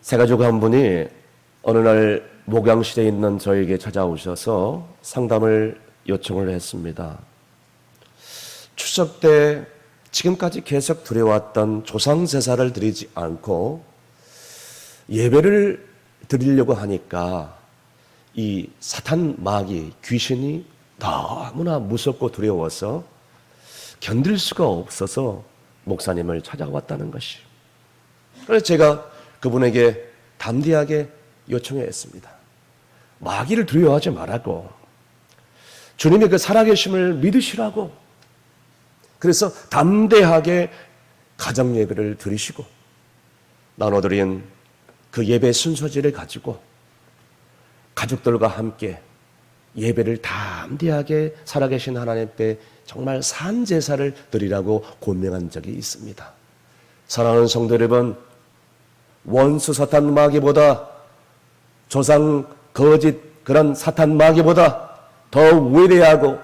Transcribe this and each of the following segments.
세 가족 한 분이 어느 날 목양실에 있는 저에게 찾아오셔서 상담을 요청을 했습니다. 추석 때 지금까지 계속 드려왔던 조상제사를 드리지 않고 예배를 드리려고 하니까 이 사탄 마귀 귀신이 너무나 무섭고 두려워서 견딜 수가 없어서 목사님을 찾아왔다는 것이. 그래서 제가 그분에게 담대하게 요청했습니다. 마귀를 두려워하지 말라고, 주님의 그 살아계심을 믿으시라고. 그래서 담대하게 가정 예배를 드리시고 나눠드린 그 예배 순서지를 가지고 가족들과 함께 예배를 담대하게 살아계신 하나님 앞에 정말 산 제사를 드리라고 권명한 적이 있습니다. 사랑하는 성도 여러분, 원수 사탄 마귀보다, 조상 거짓 그런 사탄 마귀보다 더 위대하고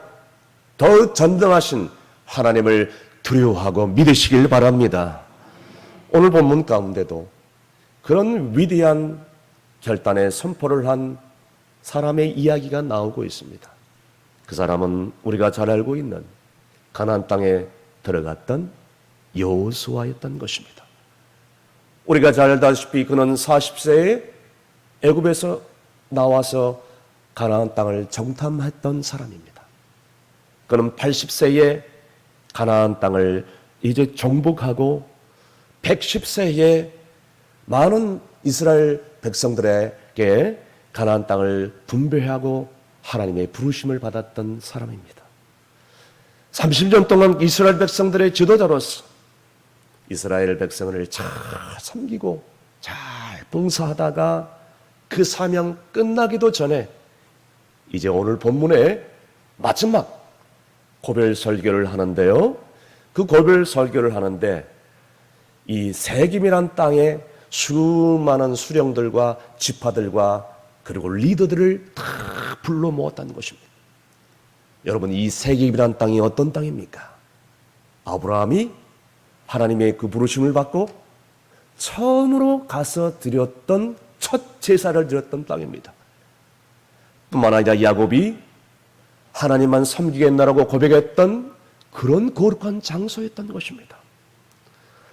더 전능하신 하나님을 두려워하고 믿으시길 바랍니다. 오늘 본문 가운데도 그런 위대한 결단의 선포를 한 사람의 이야기가 나오고 있습니다. 그 사람은 우리가 잘 알고 있는 가나안 땅에 들어갔던 여호수아였던 것입니다. 우리가 잘 알다시피 그는 40세에 애굽에서 나와서 가나안 땅을 정탐했던 사람입니다. 그는 80세에 가나안 땅을 이제 정복하고 110세에 많은 이스라엘 백성들에게 가나안 땅을 분배하고 하나님의 부르심을 받았던 사람입니다. 30년 동안 이스라엘 백성들의 지도자로서 이스라엘 백성을 잘 섬기고 잘 봉사하다가 그 사명 끝나기도 전에 이제 오늘 본문의 마지막 고별 설교를 하는데요. 그 고별 설교를 하는데 이 세김이란 땅에 수많은 수령들과 지파들과 그리고 리더들을 다 불러 모았다는 것입니다. 여러분, 이 세김이란 땅이 어떤 땅입니까? 아브라함이 하나님의 그 부르심을 받고 처음으로 가서 드렸던 첫 제사를 드렸던 땅입니다. 뿐만 아니라 야곱이 하나님만 섬기겠나라고 고백했던 그런 거룩한 장소였던 것입니다.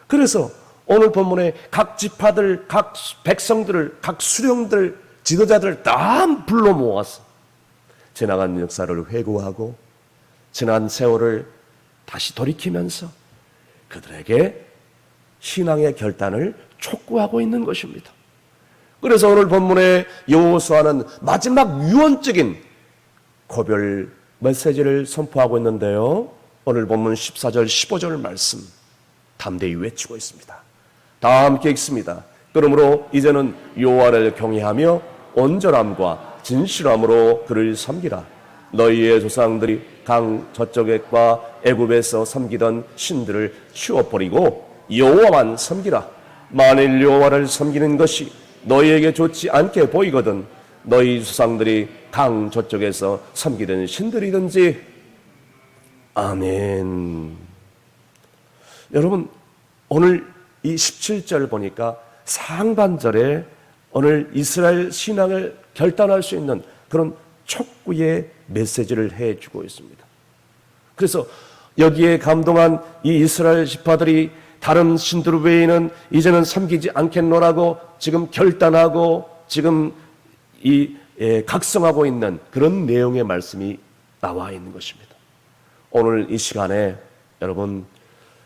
그래서 오늘 본문에 각 지파들, 각 백성들을, 각 수령들, 지도자들을 다 불러 모아서 지나간 역사를 회고하고 지난 세월을 다시 돌이키면서 그들에게 신앙의 결단을 촉구하고 있는 것입니다. 그래서 오늘 본문의 여호수아는 마지막 유언적인 고별 메시지를 선포하고 있는데요. 오늘 본문 14절 15절 말씀 담대히 외치고 있습니다. 다 함께 읽습니다. 그러므로 이제는 여호와를 경외하며 온전함과 진실함으로 그를 섬기라. 너희의 조상들이 강 저쪽과 애굽에서 섬기던 신들을 치워버리고 여호와만 섬기라. 만일 여호와를 섬기는 것이 너희에게 좋지 않게 보이거든 너희 조상들이 강 저쪽에서 섬기던 신들이든지. 아멘. 여러분, 오늘 이 17절 보니까 상반절에 오늘 이스라엘 신앙을 결단할 수 있는 그런 촉구의 메시지를 해주고 있습니다. 그래서 여기에 감동한 이 이스라엘 지파들이 다른 신들 외에는 이제는 섬기지 않겠노라고 지금 결단하고 지금 각성하고 있는 그런 내용의 말씀이 나와 있는 것입니다. 오늘 이 시간에 여러분,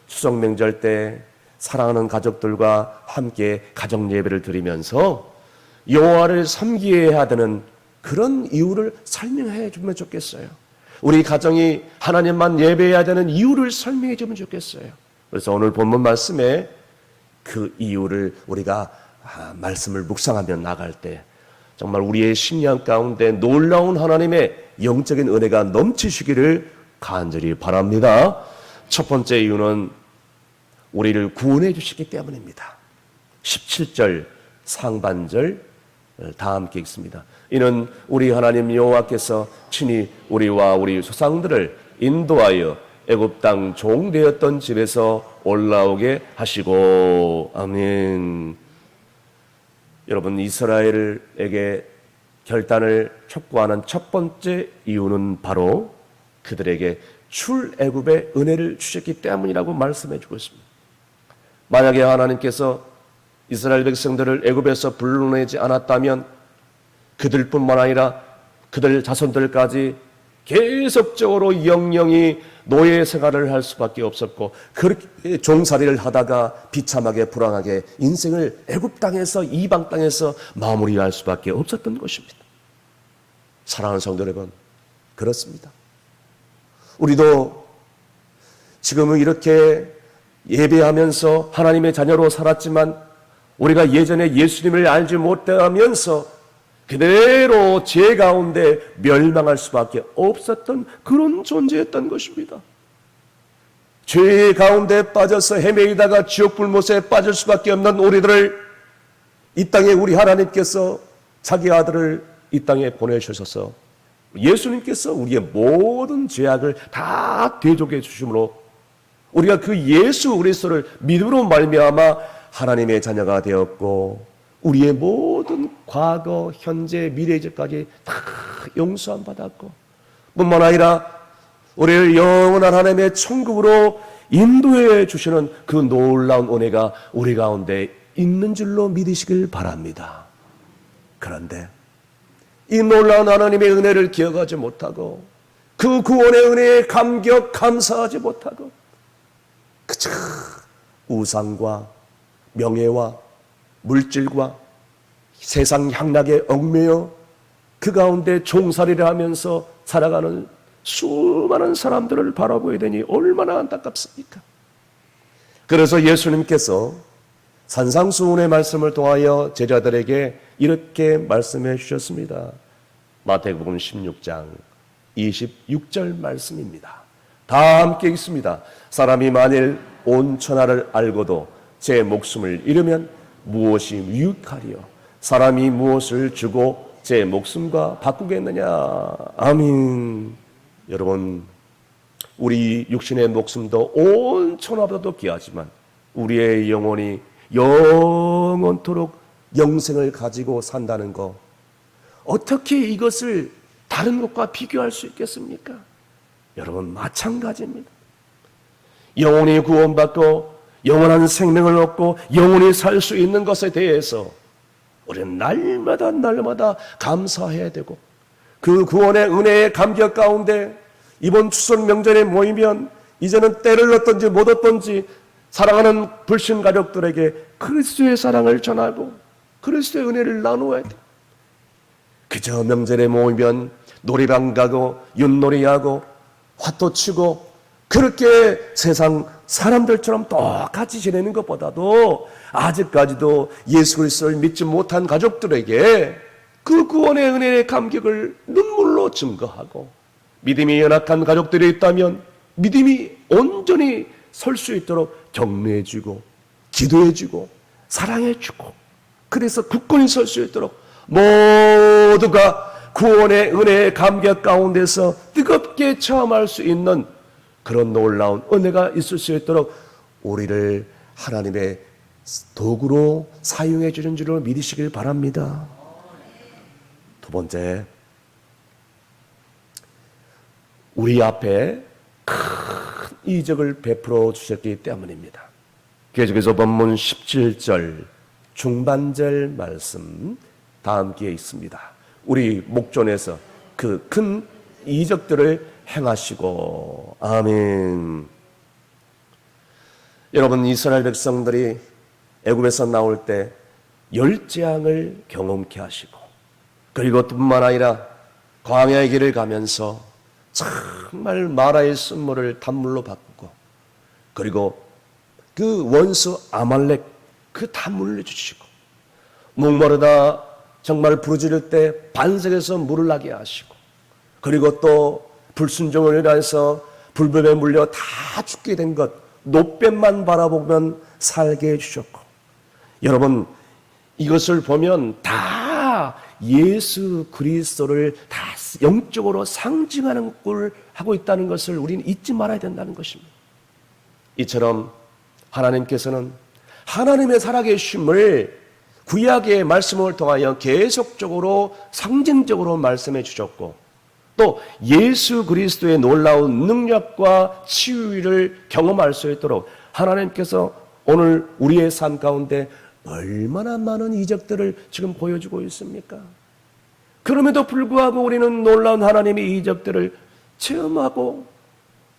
추석 명절 때 사랑하는 가족들과 함께 가정 예배를 드리면서 여호와를 섬기어야 되는 그런 이유를 설명해 주면 좋겠어요. 우리 가정이 하나님만 예배해야 되는 이유를 설명해 주면 좋겠어요. 그래서 오늘 본문 말씀에 그 이유를 우리가 말씀을 묵상하며 나갈 때 정말 우리의 신앙 가운데 놀라운 하나님의 영적인 은혜가 넘치시기를 간절히 바랍니다. 첫 번째 이유는 우리를 구원해 주시기 때문입니다. 17절 상반절 다 함께 읽습니다. 이는 우리 하나님 여호와께서 친히 우리와 우리 조상들을 인도하여 애굽 땅 종되었던 집에서 올라오게 하시고. 아멘. 여러분, 이스라엘에게 결단을 촉구하는 첫 번째 이유는 바로 그들에게 출애굽의 은혜를 주셨기 때문이라고 말씀해 주고 있습니다. 만약에 하나님께서 이스라엘 백성들을 애굽에서 불러내지 않았다면 그들뿐만 아니라 그들 자손들까지 계속적으로 영영이 노예 생활을 할 수밖에 없었고, 그렇게 종살이를 하다가 비참하게 불안하게 인생을 애굽 땅에서, 이방 땅에서 마무리할 수밖에 없었던 것입니다. 사랑하는 성도 여러분, 그렇습니다. 우리도 지금은 이렇게 예배하면서 하나님의 자녀로 살았지만, 우리가 예전에 예수님을 알지 못하면서 그대로 죄 가운데 멸망할 수밖에 없었던 그런 존재였던 것입니다. 죄 가운데 빠져서 헤매이다가 지옥 불못에 빠질 수밖에 없는 우리들을 이 땅에 우리 하나님께서 자기 아들을 이 땅에 보내주셔서 예수님께서 우리의 모든 죄악을 다 대속해 주심으로 우리가 그 예수 그리스도를 믿음으로 말미암아 하나님의 자녀가 되었고, 우리의 모든 과거, 현재, 미래까지 다 용서함 받았고, 뿐만 아니라 우리를 영원한 하나님의 천국으로 인도해 주시는 그 놀라운 은혜가 우리 가운데 있는 줄로 믿으시길 바랍니다. 그런데 이 놀라운 하나님의 은혜를 기억하지 못하고, 그 구원의 은혜에 감격, 감사하지 못하고, 그저 우상과 명예와 물질과 세상 향락에 얽매여 그 가운데 종살이를 하면서 살아가는 수많은 사람들을 바라보게 되니 얼마나 안타깝습니까? 그래서 예수님께서 산상수훈의 말씀을 통하여 제자들에게 이렇게 말씀해 주셨습니다. 마태복음 16장 26절 말씀입니다. 다 함께 읽습니다. 사람이 만일 온 천하를 알고도 제 목숨을 잃으면 무엇이 유익하리요? 사람이 무엇을 주고 제 목숨과 바꾸겠느냐? 아멘. 여러분, 우리 육신의 목숨도 온 천하보다도 귀하지만 우리의 영혼이 영원토록 영생을 가지고 산다는 것, 어떻게 이것을 다른 것과 비교할 수 있겠습니까? 여러분, 마찬가지입니다. 영혼이 구원받고 영원한 생명을 얻고 영원히 살 수 있는 것에 대해서 우리는 날마다 감사해야 되고, 그 구원의 은혜의 감격 가운데 이번 추석 명절에 모이면 이제는 때를 얻든지 못 얻든지 사랑하는 불신 가족들에게 그리스도의 사랑을 전하고 그리스도의 은혜를 나누어야 돼. 그저 명절에 모이면 놀이방 가고 윷놀이하고 화토 치고 그렇게 세상 사람들처럼 똑같이 지내는 것보다도 아직까지도 예수 그리스도를 믿지 못한 가족들에게 그 구원의 은혜의 감격을 눈물로 증거하고, 믿음이 연약한 가족들이 있다면 믿음이 온전히 설 수 있도록 격려해주고 기도해주고 사랑해주고, 그래서 굳건히 설 수 있도록 모두가 구원의 은혜의 감격 가운데서 뜨겁게 체험할 수 있는 그런 놀라운 은혜가 있을 수 있도록 우리를 하나님의 도구로 사용해 주는 줄을 믿으시길 바랍니다. 두 번째, 우리 앞에 큰 이적을 베풀어 주셨기 때문입니다. 계속해서 본문 17절 중반절 말씀 다 함께 있습니다. 우리 목전에서 그 큰 이적들을 행하시고, 아멘. 여러분, 이스라엘 백성들이 애굽에서 나올 때 열재앙을 경험케 하시고, 그리고 뿐만 아니라 광야의 길을 가면서 정말 마라의 쓴물을 단물로 바꾸고, 그리고 그 원수 아말렉 그 단물을 내주시고, 목마르다 정말 부르짖을 때 반석에서 물을 나게 하시고, 그리고 또 불순종을 인해서 불뱀에 물려 다 죽게 된 것 노뱀만 바라보면 살게 해주셨고, 여러분, 이것을 보면 다 예수 그리스도를 다 영적으로 상징하는 꼴을 하고 있다는 것을 우리는 잊지 말아야 된다는 것입니다. 이처럼 하나님께서는 하나님의 살아계심을 구약의 말씀을 통하여 계속적으로 상징적으로 말씀해 주셨고 또 예수 그리스도의 놀라운 능력과 치유를 경험할 수 있도록 하나님께서 오늘 우리의 삶 가운데 얼마나 많은 이적들을 지금 보여주고 있습니까? 그럼에도 불구하고 우리는 놀라운 하나님의 이적들을 체험하고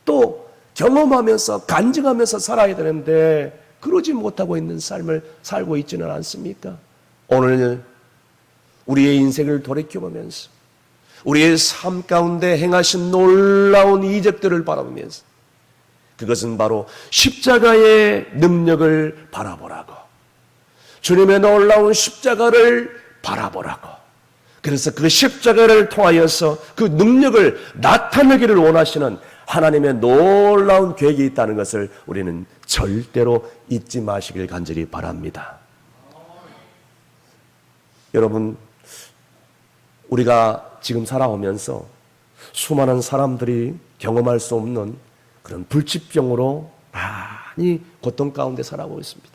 또 경험하면서 간증하면서 살아야 되는데 그러지 못하고 있는 삶을 살고 있지는 않습니까? 오늘 우리의 인생을 돌이켜보면서 우리의 삶 가운데 행하신 놀라운 이적들을 바라보면서 그것은 바로 십자가의 능력을 바라보라고 주님의 놀라운 십자가를 바라보라고 그래서 그 십자가를 통하여서 그 능력을 나타내기를 원하시는 하나님의 놀라운 계획이 있다는 것을 우리는 절대로 잊지 마시길 간절히 바랍니다. 여러분, 우리가 지금 살아오면서 수많은 사람들이 경험할 수 없는 그런 불치병으로 많이 고통 가운데 살아오고 있습니다.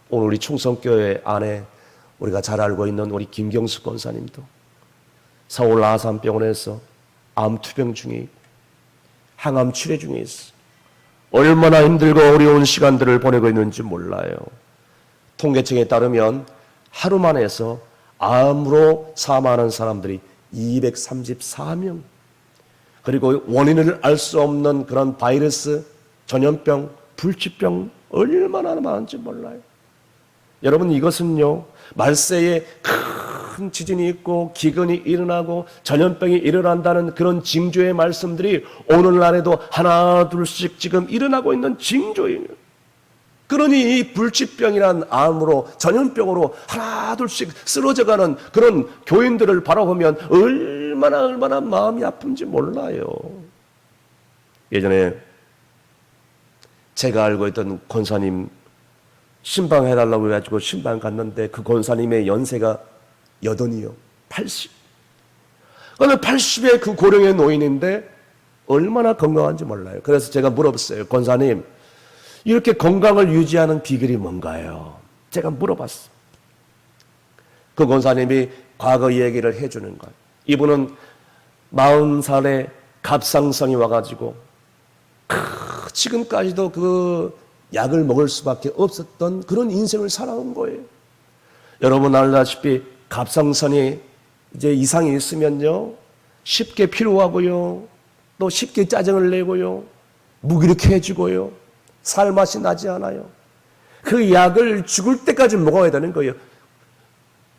오늘 우리 충성교회 안에 우리가 잘 알고 있는 우리 김경숙 권사님도 서울 아산병원에서 암투병 중에 있고 항암 치료 중에 있어. 얼마나 힘들고 어려운 시간들을 보내고 있는지 몰라요. 통계청에 따르면 하루만 해서 암으로 사망하는 사람들이 234명. 그리고 원인을 알 수 없는 그런 바이러스, 전염병, 불치병 얼마나 많은지 몰라요. 여러분 이것은요 말세에 큰 지진이 있고 기근이 일어나고 전염병이 일어난다는 그런 징조의 말씀들이 오늘날에도 하나 둘씩 지금 일어나고 있는 징조예요. 그러니 이 불치병이란 암으로 전염병으로 하나 둘씩 쓰러져가는 그런 교인들을 바라보면 얼마나 마음이 아픈지 몰라요. 예전에 제가 알고 있던 권사님 신방해달라고 해가지고 신방 갔는데 그 권사님의 연세가 80이요. 80. 그런데 80의 그 고령의 노인인데 얼마나 건강한지 몰라요. 그래서 제가 물어봤어요. 권사님, 이렇게 건강을 유지하는 비결이 뭔가요? 제가 물어봤어요. 그 권사님이 과거 이야기를 해주는 거예요. 이분은 40살에 갑상선이 와가지고 지금까지도 그 약을 먹을 수밖에 없었던 그런 인생을 살아온 거예요. 여러분 알다시피 갑상선이 이제 이상이 있으면요 쉽게 피로하고요 또 쉽게 짜증을 내고요 무기력해지고요 살맛이 나지 않아요. 그 약을 죽을 때까지 먹어야 되는 거예요.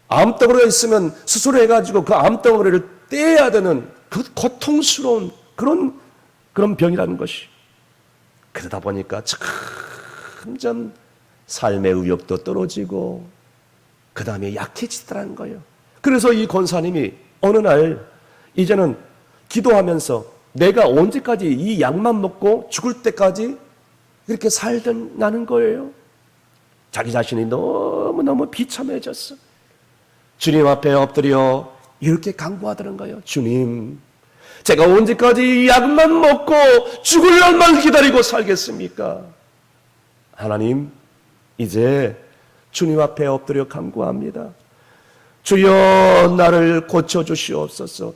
암덩어리가 있으면 수술해가지고 그 암덩어리를 떼야 되는 그 고통스러운 그런 병이라는 것이. 그러다 보니까 점점 삶의 의욕도 떨어지고 그 다음에 약해지더라는 거예요. 그래서 이 권사님이 어느 날 이제는 기도하면서 내가 언제까지 이 약만 먹고 죽을 때까지 이렇게 살겠냐는 거예요. 자기 자신이 너무너무 비참해졌어. 주님 앞에 엎드려 이렇게 간구하더는 거예요. 주님, 제가 언제까지 이 약만 먹고 죽을 날만 기다리고 살겠습니까? 하나님, 이제 주님 앞에 엎드려 간구합니다. 주여 나를 고쳐주시옵소서.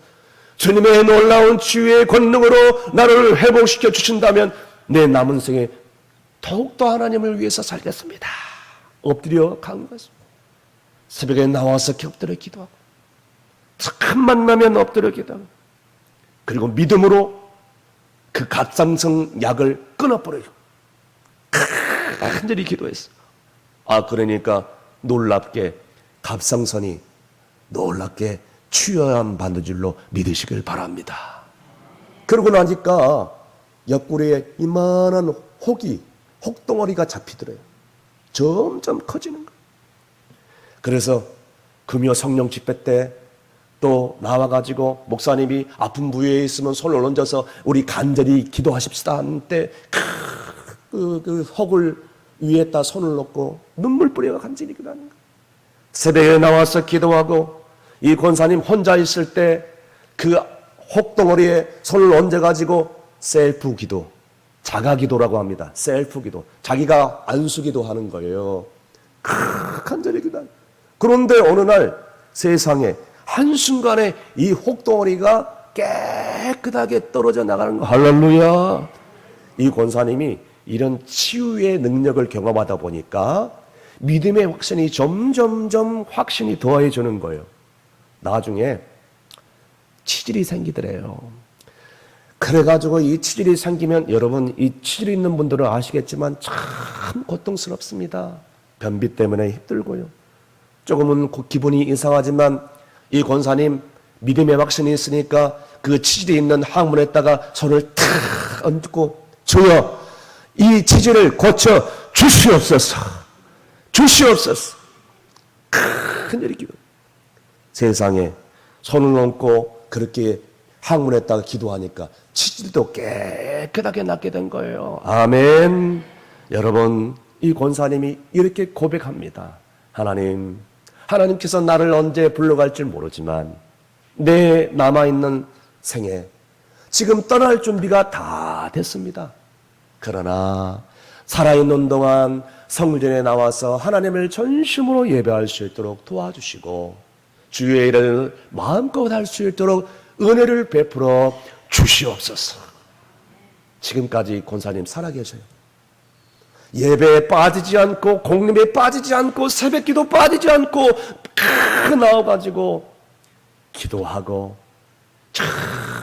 주님의 놀라운 치유의 권능으로 나를 회복시켜 주신다면 내 남은 생에 더욱더 하나님을 위해서 살겠습니다. 엎드려 간구했습니다. 새벽에 나와서 엎드려 기도하고 참 만나면 엎드려 기도하고 그리고 믿음으로 그 갑상선 약을 끊어버려요. 간절히 기도했어. 그러니까 놀랍게 갑상선이 놀랍게 치유함 받는 줄로 믿으시길 바랍니다. 그러고 나니까 옆구리에 이만한 혹덩어리가 잡히더래요. 점점 커지는 거예요. 그래서 금요 성령 집회 때 또 나와가지고 목사님이 아픈 부위에 있으면 손을 얹어서 우리 간절히 기도하십시다 하는데 그 혹을 위에다 손을 놓고 눈물 뿌려가 간절히 기도하는 거예요. 새벽에 나와서 기도하고 이 권사님 혼자 있을 때 그 혹덩어리에 손을 얹어가지고 셀프 기도, 자가 기도라고 합니다. 셀프 기도, 자기가 안수 기도하는 거예요. 간절히 기도하는 거예요. 그런데 어느 날 세상에 한순간에 이 혹덩어리가 깨끗하게 떨어져 나가는 거. 할렐루야. 이 권사님이 이런 치유의 능력을 경험하다 보니까 믿음의 확신이 점점점 확신이 더해지는 거예요. 나중에 치질이 생기더래요. 그래가지고 이 치질이 생기면, 여러분 이 치질 있는 분들은 아시겠지만 참 고통스럽습니다. 변비 때문에 힘들고요. 조금은 기분이 이상하지만 이 권사님 믿음의 확신이 있으니까 그 치질이 있는 항문에다가 손을 탁 얹고, 주여 이 치질을 고쳐 주시옵소서, 주시옵소서. 큰일이 기도. 세상에 손을 얹고 그렇게 항문에다가 기도하니까 치질도 깨끗하게 낫게 된 거예요. 아멘. 여러분, 이 권사님이 이렇게 고백합니다. 하나님께서 나를 언제 불러갈지 모르지만 내 남아있는 생에 지금 떠날 준비가 다 됐습니다. 그러나 살아있는 동안 성전에 나와서 하나님을 전심으로 예배할 수 있도록 도와주시고 주의 일을 마음껏 할 수 있도록 은혜를 베풀어 주시옵소서. 지금까지 권사님 살아계셔요. 예배에 빠지지 않고, 공림에 빠지지 않고, 새벽기도 빠지지 않고 나와가지고 기도하고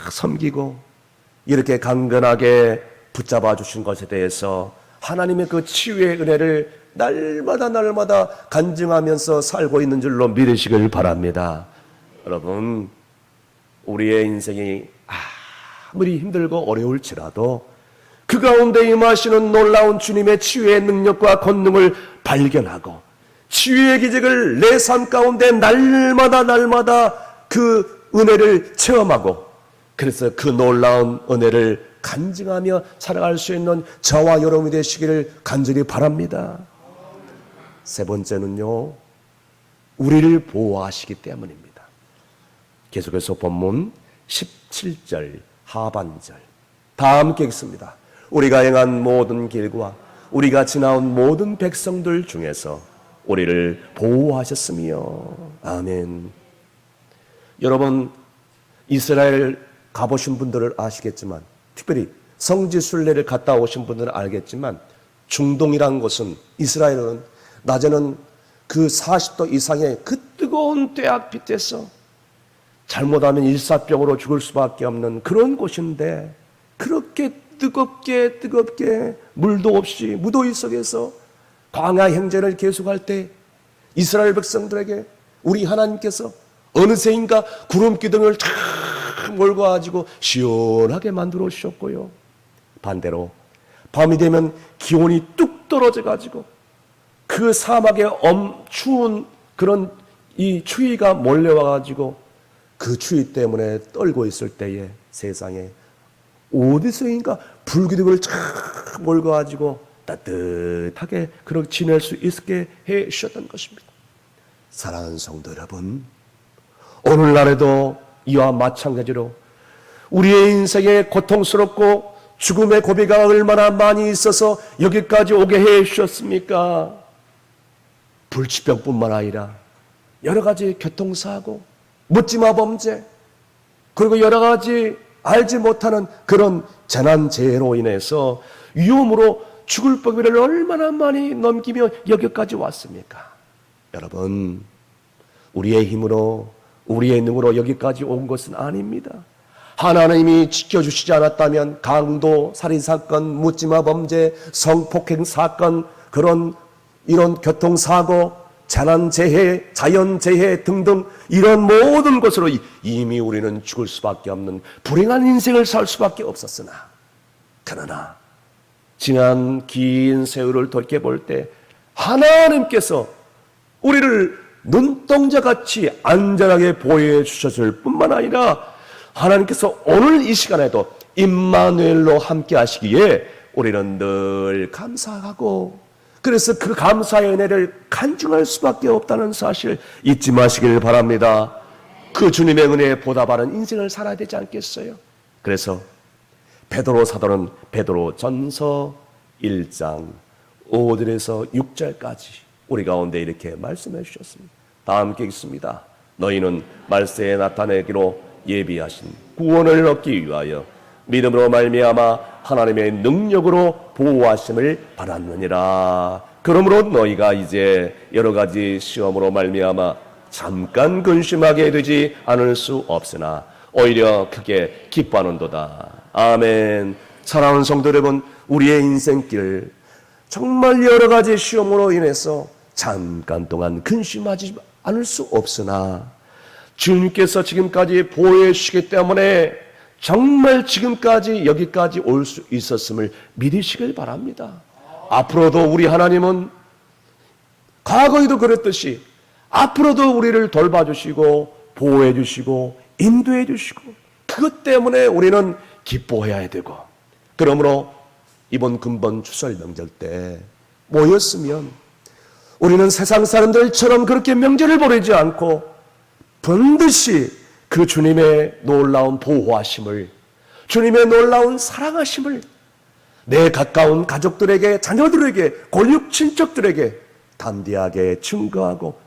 섬기고 이렇게 강건하게 붙잡아 주신 것에 대해서 하나님의 그 치유의 은혜를 날마다 간증하면서 살고 있는 줄로 믿으시길 바랍니다. 여러분, 우리의 인생이 아무리 힘들고 어려울지라도 그 가운데 임하시는 놀라운 주님의 치유의 능력과 권능을 발견하고 치유의 기적을 내 삶 가운데 날마다 그 은혜를 체험하고, 그래서 그 놀라운 은혜를 간증하며 살아갈 수 있는 저와 여러분이 되시기를 간절히 바랍니다. 세 번째는요, 우리를 보호하시기 때문입니다. 계속해서 본문 17절 하반절 다 함께 읽습니다. 우리가 행한 모든 길과 우리가 지나온 모든 백성들 중에서 우리를 보호하셨으며. 아멘. 여러분, 이스라엘 가보신 분들은 아시겠지만, 특별히 성지 순례를 갔다 오신 분들은 알겠지만, 중동이라는 곳은, 이스라엘은 낮에는 그 40도 이상의 그 뜨거운 떼약빛에서 잘못하면 일사병으로 죽을 수밖에 없는 그런 곳인데, 그렇게 뜨겁게 물도 없이 무더위 속에서 광야 행전을 계속할 때 이스라엘 백성들에게 우리 하나님께서 어느새인가 구름 기둥을 탁 몰고 가지고 시원하게 만들어 주셨고요. 반대로 밤이 되면 기온이 뚝 떨어져 가지고 그 사막에 추운 그런 이 추위가 몰려와 가지고 그 추위 때문에 떨고 있을 때에 세상에 어디서인가 불기둥을 쫙 몰고 가지고 따뜻하게 그렇게 지낼 수 있게 해 주셨던 것입니다. 사랑하는 성도 여러분, 오늘날에도 이와 마찬가지로 우리의 인생에 고통스럽고 죽음의 고비가 얼마나 많이 있어서 여기까지 오게 해 주셨습니까? 불치병뿐만 아니라 여러 가지 교통사고, 묻지마 범죄, 그리고 여러 가지 알지 못하는 그런 재난재해로 인해서 위험으로 죽을 법을 얼마나 많이 넘기며 여기까지 왔습니까? 여러분, 우리의 힘으로 우리의 능으로 여기까지 온 것은 아닙니다. 하나님이 지켜주시지 않았다면 강도, 살인사건, 묻지마 범죄, 성폭행 사건, 이런 교통사고, 재난재해, 자연재해 등등 이런 모든 것으로 이미 우리는 죽을 수밖에 없는 불행한 인생을 살 수밖에 없었으나, 그러나 지난 긴 세월을 돌이켜볼 때 하나님께서 우리를 눈동자같이 안전하게 보호해 주셨을 뿐만 아니라 하나님께서 오늘 이 시간에도 임마누엘로 함께 하시기에 우리는 늘 감사하고, 그래서 그 감사의 은혜를 간증할 수밖에 없다는 사실 잊지 마시길 바랍니다. 그 주님의 은혜에 보답하는 인생을 살아야 되지 않겠어요? 그래서 베드로 사도는 베드로 전서 1장 5절에서 6절까지 우리 가운데 이렇게 말씀해 주셨습니다. 다 함께 읽습니다. 너희는 말세에 나타내기로 예비하신 구원을 얻기 위하여 믿음으로 말미암아 하나님의 능력으로 보호하심을 받았느니라. 그러므로 너희가 이제 여러 가지 시험으로 말미암아 잠깐 근심하게 되지 않을 수 없으나 오히려 크게 기뻐하는도다. 아멘. 사랑하는 성도 여러분, 우리의 인생길 정말 여러 가지 시험으로 인해서 잠깐 동안 근심하지 않을 수 없으나 주님께서 지금까지 보호해 주시기 때문에 정말 지금까지 여기까지 올 수 있었음을 믿으시길 바랍니다. 앞으로도 우리 하나님은 과거에도 그랬듯이 앞으로도 우리를 돌봐주시고 보호해주시고 인도해주시고 그것 때문에 우리는 기뻐해야 되고, 그러므로 이번 근본 추설 명절 때 모였으면 우리는 세상 사람들처럼 그렇게 명절을 보내지 않고 반드시 그 주님의 놀라운 보호하심을, 주님의 놀라운 사랑하심을 내 가까운 가족들에게, 자녀들에게, 골육 친척들에게 담대하게 증거하고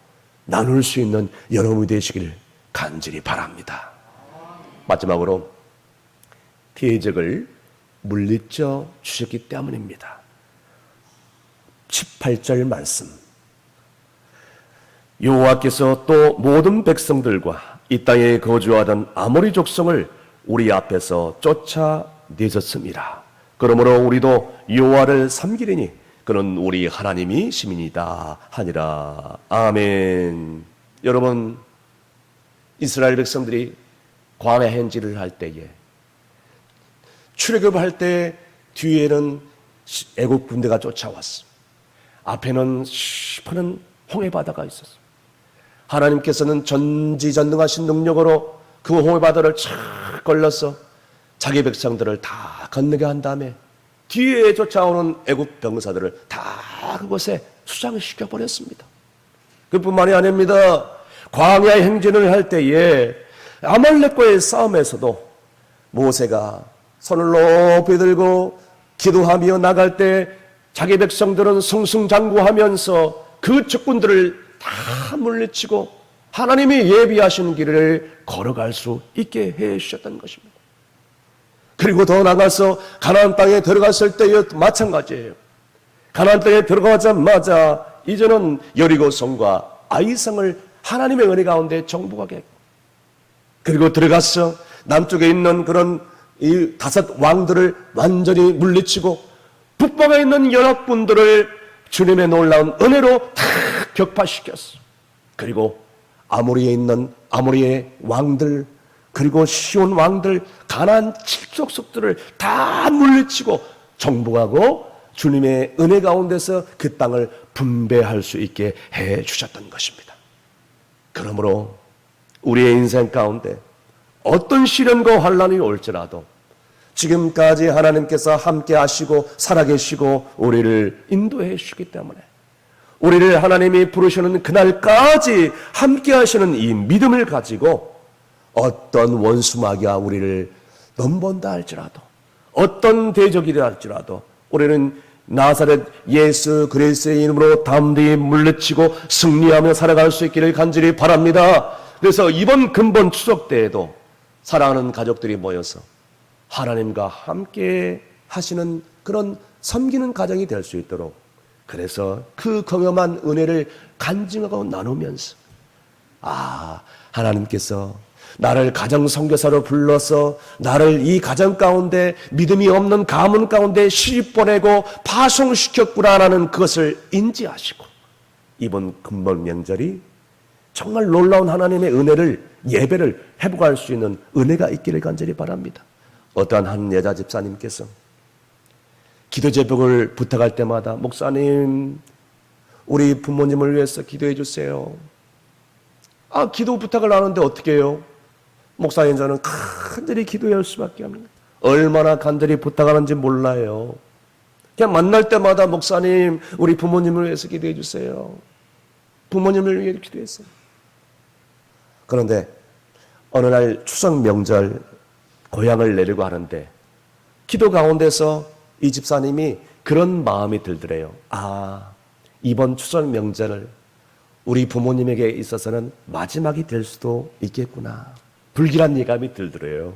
나눌 수 있는 여러분이 되시길 간절히 바랍니다. 마지막으로 대적을 물리쳐 주셨기 때문입니다. 18절 말씀, 여호와께서 또 모든 백성들과 이 땅에 거주하던 아모리 족속을 우리 앞에서 쫓아내셨습니다. 그러므로 우리도 여호와를 섬기리니 그는 우리 하나님이 시민이다 하니라. 아멘. 여러분, 이스라엘 백성들이 광야 행진을 할 때에 출애굽할 때 뒤에는 애국 군대가 쫓아왔어. 앞에는 시퍼런 홍해 바다가 있었어. 하나님께서는 전지전능하신 능력으로 그 홍해 바다를 착 걸러서 자기 백성들을 다 건너게 한 다음에 뒤에 쫓아오는 애국 병사들을 다 그곳에 수장시켜 버렸습니다. 그뿐만이 아닙니다. 광야 행진을 할 때에 아말렉과의 싸움에서도 모세가 손을 높이 들고 기도하며 나갈 때 자기 백성들은 승승장구하면서 그 적군들을 다 물리치고 하나님이 예비하신 길을 걸어갈 수 있게 해 주셨다는 것입니다. 그리고 더 나가서 가나안 땅에 들어갔을 때에 마찬가지예요. 가나안 땅에 들어가자마자 이제는 여리고성과 아이성을 하나님의 은혜 가운데 정복하게 했고, 그리고 들어가서 남쪽에 있는 그런 이 5 왕들을 완전히 물리치고 북방에 있는 연합군들을 주님의 놀라운 은혜로 다 격파시켰어. 그리고 아모리에 있는 아모리의 왕들, 그리고 시온 왕들, 가나안 7족속들을 다 물리치고 정복하고 주님의 은혜 가운데서 그 땅을 분배할 수 있게 해 주셨던 것입니다. 그러므로 우리의 인생 가운데 어떤 시련과 환난이 올지라도 지금까지 하나님께서 함께 하시고 살아계시고 우리를 인도해 주시기 때문에 우리를 하나님이 부르시는 그날까지 함께 하시는 이 믿음을 가지고 어떤 원수마귀가 우리를 넘본다 할지라도, 어떤 대적이라 할지라도 우리는 나사렛 예수 그리스도의 이름으로 담대히 물리치고 승리하며 살아갈 수 있기를 간절히 바랍니다. 그래서 이번 근본 추석 때에도 사랑하는 가족들이 모여서 하나님과 함께 하시는 그런 섬기는 가정이 될 수 있도록, 그래서 그 경험한 은혜를 간증하고 나누면서 하나님께서 나를 가정 선교사로 불러서 나를 이 가정 가운데 믿음이 없는 가문 가운데 시집 보내고 파송시켰구나라는 그것을 인지하시고 이번 근본 명절이 정말 놀라운 하나님의 은혜를, 예배를 회복할 수 있는 은혜가 있기를 간절히 바랍니다. 어떠한 한 여자 집사님께서 기도 제목을 부탁할 때마다 목사님, 우리 부모님을 위해서 기도해 주세요. 기도 부탁을 하는데 어떻게 해요? 목사님, 저는 간절히 기도할 수밖에 없습니다. 얼마나 간절히 부탁하는지 몰라요. 그냥 만날 때마다 목사님, 우리 부모님을 위해서 기도해 주세요. 부모님을 위해 기도했어요. 그런데 어느 날 추석 명절 고향을 내려고 하는데 기도 가운데서 이 집사님이 그런 마음이 들더래요. 이번 추석 명절을 우리 부모님에게 있어서는 마지막이 될 수도 있겠구나. 불길한 예감이 들더래요.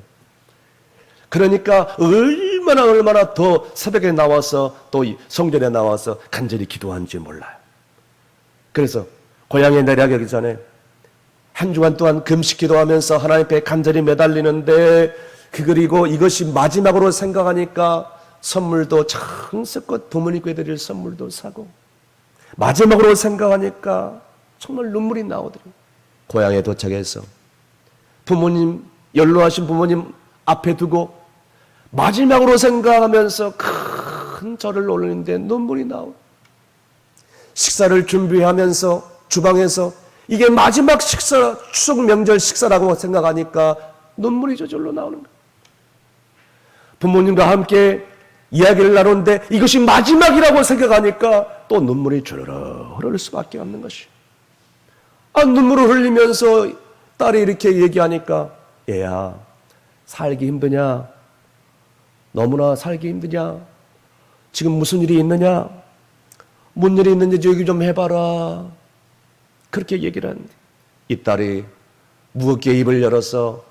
그러니까 얼마나 더 새벽에 나와서 또 성전에 나와서 간절히 기도하는지 몰라요. 그래서 고향에 내려가기 전에 한 주간 동안 금식 기도하면서 하나님 앞에 간절히 매달리는데 그리고 이것이 마지막으로 생각하니까 선물도 정성껏 부모님께 드릴 선물도 사고 마지막으로 생각하니까 정말 눈물이 나오더래요. 고향에 도착해서 부모님, 연로하신 부모님 앞에 두고 마지막으로 생각하면서 큰 절을 올리는데 눈물이 나오고 식사를 준비하면서 주방에서 이게 마지막 식사, 추석 명절 식사라고 생각하니까 눈물이 저절로 나오는 거예요. 부모님과 함께 이야기를 나누는데 이것이 마지막이라고 생각하니까 또 눈물이 주르르 흐를 수밖에 없는 것이에요. 눈물을 흘리면서 딸이 이렇게 얘기하니까 얘야 살기 힘드냐? 너무나 살기 힘드냐? 지금 무슨 일이 있느냐? 뭔 일이 있는지 얘기 좀 해봐라. 그렇게 얘기를 하는데 이 딸이 무겁게 입을 열어서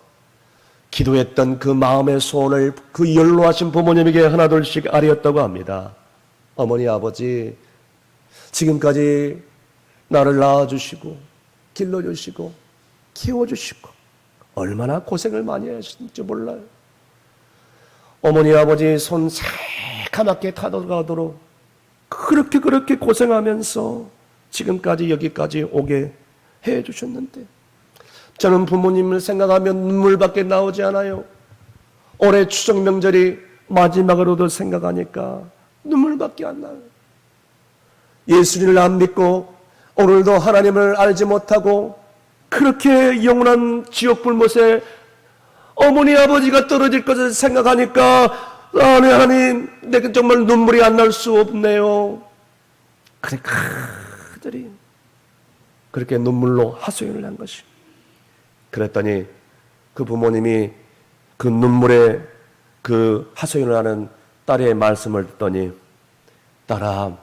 기도했던 그 마음의 소원을 그 연로하신 부모님에게 하나둘씩 아뢰었다고 합니다. 어머니 아버지 지금까지 나를 낳아주시고 길러주시고 키워주시고 얼마나 고생을 많이 하셨는지 몰라요. 어머니 아버지 손 새카맣게 타들어가도록 그렇게 고생하면서 지금까지 여기까지 오게 해주셨는데 저는 부모님을 생각하면 눈물밖에 나오지 않아요. 올해 추석 명절이 마지막으로도 생각하니까 눈물밖에 안 나요. 예수님을 안 믿고 오늘도 하나님을 알지 못하고 그렇게 영원한 지옥 불못에 어머니 아버지가 떨어질 것을 생각하니까 하나님 내가 정말 눈물이 안 날 수 없네요. 그래 그들이 그렇게 눈물로 하소연을 한 것이. 그랬더니 그 부모님이 그 눈물에 그 하소연을 하는 딸의 말씀을 듣더니 딸아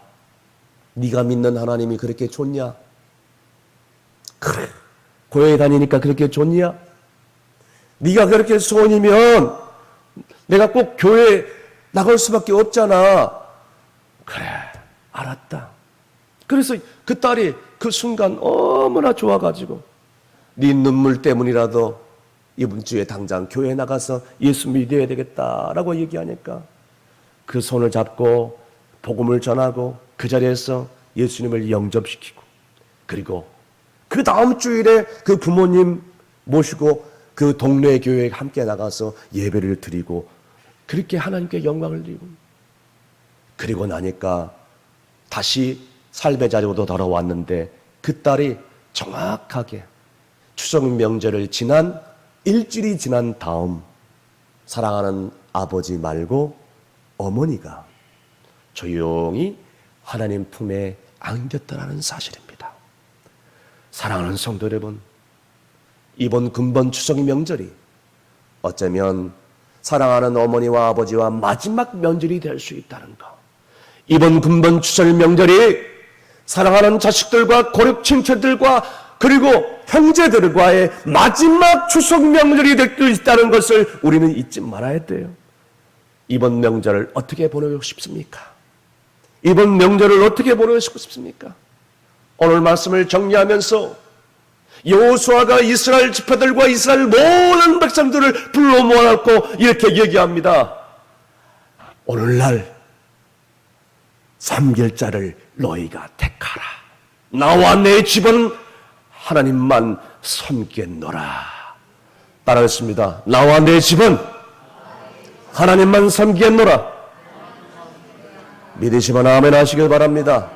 네가 믿는 하나님이 그렇게 좋냐? 그래 교회 다니니까 그렇게 좋냐? 네가 그렇게 소원이면 내가 꼭 교회 나갈 수밖에 없잖아. 그래 알았다. 그래서 그 딸이 그 순간 너무나 좋아가지고 네 눈물 때문이라도 이번 주에 당장 교회 나가서 예수 믿어야 되겠다라고 얘기하니까 그 손을 잡고 복음을 전하고 그 자리에서 예수님을 영접시키고 그리고 그 다음 주일에 그 부모님 모시고 그 동네 교회에 함께 나가서 예배를 드리고 그렇게 하나님께 영광을 드리고 그리고 나니까 다시 삶의 자리로 돌아왔는데 그 딸이 정확하게 추석 명절을 지난 일주일이 지난 다음 사랑하는 아버지 말고 어머니가 조용히 하나님 품에 안겼다라는 사실입니다. 사랑하는 성도 여러분, 이번 근본 추석 명절이 어쩌면 사랑하는 어머니와 아버지와 마지막 명절이 될 수 있다는 것. 이번 근본 추석 명절이 사랑하는 자식들과 고륙 친척들과 그리고 형제들과의 마지막 추석 명절이 될 수 있다는 것을 우리는 잊지 말아야 돼요. 이번 명절을 어떻게 보내고 싶습니까? 이번 명절을 어떻게 보내고 싶습니까? 오늘 말씀을 정리하면서 여호수아가 이스라엘 지파들과 이스라엘 모든 백성들을 불러 모아놓고 이렇게 얘기합니다. 오늘날 섬길 자를 너희가 택하라. 나와 내 집은 하나님만 섬기겠노라. 따라했습니다. 나와 내 집은 하나님만 섬기겠노라. 믿으시면 아멘 하시길 바랍니다.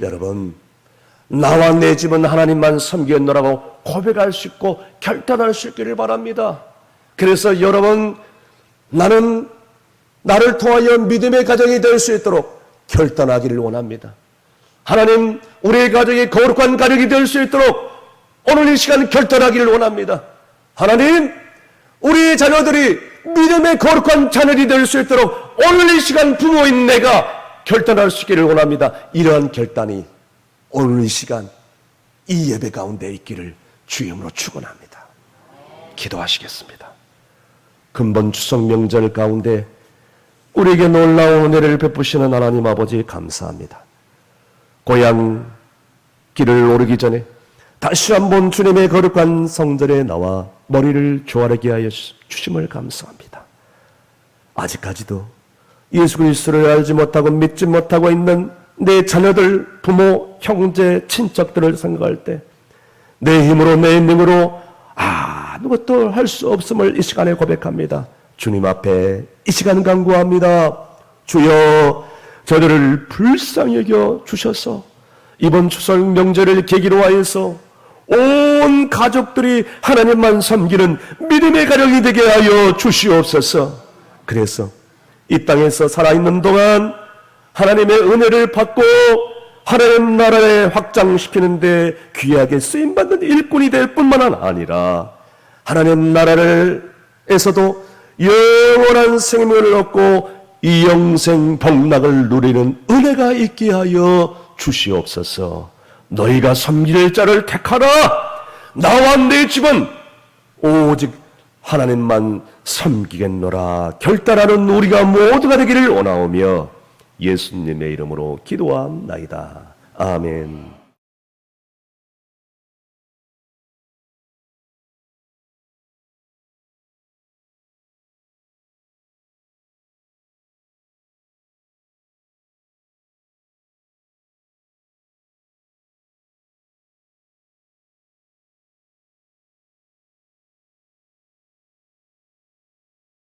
여러분, 나와 내 집은 하나님만 섬기겠노라고 고백할 수 있고 결단할 수 있기를 바랍니다. 그래서 여러분, 나는 나를 통하여 믿음의 가정이 될 수 있도록 결단하기를 원합니다. 하나님, 우리의 가정이 거룩한 가정이 될 수 있도록 오늘 이 시간 결단하기를 원합니다. 하나님, 우리의 자녀들이 믿음의 거룩한 자녀들이 될 수 있도록 오늘 이 시간 부모인 내가 결단할 수 있기를 원합니다. 이러한 결단이 오늘 이 시간 이 예배 가운데 있기를 주임으로 축원합니다. 기도하시겠습니다. 근본 추석 명절 가운데 우리에게 놀라운 은혜를 베푸시는 하나님 아버지 감사합니다. 고향 길을 오르기 전에 다시 한번 주님의 거룩한 성전에 나와 머리를 조아리게 하여 주심을 감사합니다. 아직까지도 예수 그리스도를 알지 못하고 믿지 못하고 있는 내 자녀들, 부모, 형제, 친척들을 생각할 때 내 힘으로 내 능으로 아무것도 할 수 없음을 이 시간에 고백합니다. 주님 앞에 이 시간 간구합니다. 주여, 저들을 불쌍히 여겨 주셔서 이번 추석 명절을 계기로 하여서 온 가족들이 하나님만 섬기는 믿음의 가정이 되게 하여 주시옵소서. 그래서 이 땅에서 살아있는 동안 하나님의 은혜를 받고 하나님 나라를 확장시키는데 귀하게 쓰임받는 일꾼이 될 뿐만 아니라 하나님 나라에서도 영원한 생명을 얻고 이 영생 복락을 누리는 은혜가 있게 하여 주시옵소서. 너희가 섬길 자를 택하라. 나와 내 집은 오직 하나님만 섬기겠노라 결단하는 우리가 모두가 되기를 원하오며 예수님의 이름으로 기도합나이다. 아멘.